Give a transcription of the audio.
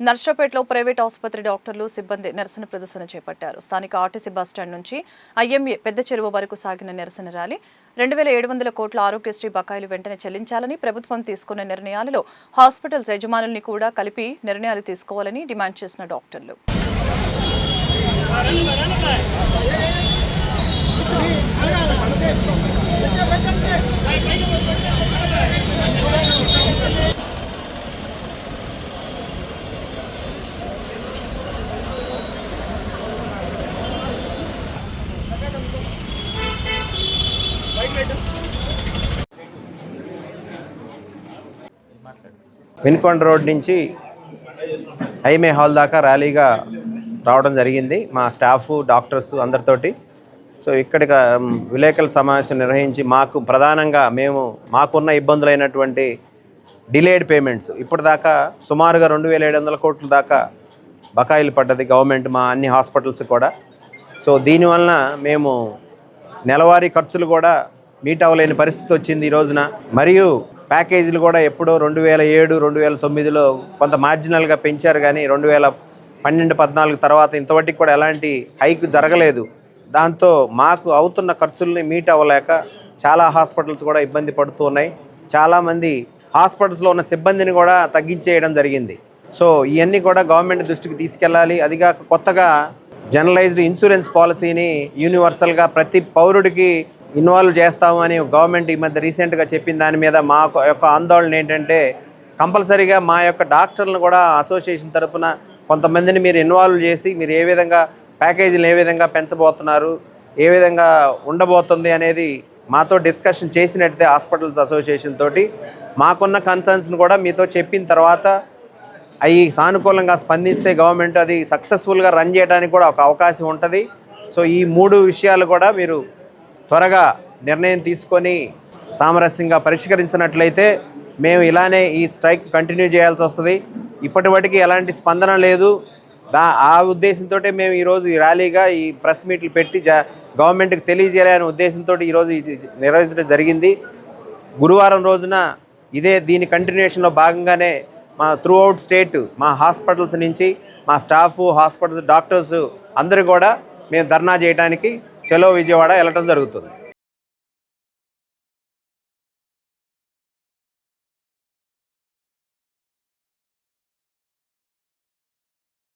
నర్సరావుపేటలో private ఆసుపత్రి డాక్టర్లు సిబ్బంది నిరసన ప్రదర్శన చేపట్టారు. స్థానిక ఆర్టీసీ బస్టాండ్ నుంచి ఐఎంఏ పెద్ద చెరువు వరకు సాగిన నిరసన ర్యాలీ 2700 కోట్ల ఆరోగ్యశ్రీ బకాయిలు వెంటనే చెల్లించాలని, ప్రభుత్వం తీసుకున్న నిర్ణయాలలో హాస్పిటల్స్ యజమానుల్ని కూడా కలిపి నిర్ణయాలు తీసుకోవాలని డిమాండ్ చేసిన డాక్టర్లు వినుకొండ రోడ్ నుంచి ఐఎంఏ హాల్ దాకా ర్యాలీగా రావడం జరిగింది. మా స్టాఫ్ డాక్టర్స్ అందరితోటి. సో ఇక్కడికి విలేకరుల సమావేశం నిర్వహించి మాకు ప్రధానంగా మాకున్న ఇబ్బందులైనటువంటి డిలేడ్ పేమెంట్స్ ఇప్పటిదాకా సుమారుగా 2700 కోట్ల దాకా బకాయిలు పడ్డది గవర్నమెంట్ మా అన్ని హాస్పిటల్స్ కూడా. సో దీనివలన మేము నెలవారీ ఖర్చులు కూడా మీట్ అవ్వలేని పరిస్థితి వచ్చింది ఈ రోజున. మరియు ప్యాకేజీలు కూడా ఎప్పుడో 2007, 2009లో కొంత మార్జినల్గా పెంచారు, కానీ 2012, 14 తర్వాత ఇంతవరకు కూడా ఎలాంటి హైక్ జరగలేదు. దాంతో మాకు అవుతున్న ఖర్చుల్ని మీట్ అవ్వలేక చాలా హాస్పిటల్స్ కూడా ఇబ్బంది పడుతూ ఉన్నాయి. చాలామంది హాస్పిటల్స్లో ఉన్న సిబ్బందిని కూడా తగ్గించేయడం జరిగింది. సో ఇవన్నీ కూడా గవర్నమెంట్ దృష్టికి తీసుకెళ్ళాలి. అదిగాక కొత్తగా జనరలైజ్డ్ ఇన్సూరెన్స్ పాలసీని యూనివర్సల్గా ప్రతి పౌరుడికి ఇన్వాల్వ్ చేస్తాము అని గవర్నమెంట్ ఈ మధ్య రీసెంట్గా చెప్పిన దాని మీద మా యొక్క ఆందోళన ఏంటంటే, కంపల్సరీగా మా యొక్క డాక్టర్లను కూడా అసోసియేషన్ తరఫున కొంతమందిని మీరు ఇన్వాల్వ్ చేసి మీరు ఏ విధంగా ప్యాకేజీలు ఏ విధంగా పెంచబోతున్నారు, ఏ విధంగా ఉండబోతుంది అనేది మాతో డిస్కషన్ చేసినట్టే హాస్పిటల్స్ అసోసియేషన్ తోటి మాకున్న కన్సర్న్స్ని కూడా మీతో చెప్పిన తర్వాత అవి సానుకూలంగా స్పందిస్తే గవర్నమెంట్ అది సక్సెస్ఫుల్గా రన్ చేయడానికి కూడా ఒక అవకాశం ఉంటుంది. సో ఈ 3 విషయాలు కూడా మీరు త్వరగా నిర్ణయం తీసుకొని సామరస్యంగా పరిష్కరించినట్లయితే మేము ఇలానే ఈ స్ట్రైక్ కంటిన్యూ చేయాల్సి వస్తుంది. ఇప్పటివరకు ఎలాంటి స్పందన లేదు. ఆ ఉద్దేశంతో మేము ఈరోజు ఈ ర్యాలీగా ఈ ప్రెస్ మీట్లు పెట్టి గవర్నమెంట్కి తెలియజేయాలనే ఉద్దేశంతో ఈరోజు నిర్వహించడం జరిగింది. గురువారం రోజున దీని కంటిన్యూషన్లో భాగంగానే మా త్రూఅవుట్ స్టేట్ మా హాస్పిటల్స్ నుంచి మా స్టాఫ్, హాస్పిటల్స్, డాక్టర్స్ అందరూ కూడా మేము ధర్నా చేయడానికి చలో విజయవాడ వెళ్ళటం జరుగుతుంది.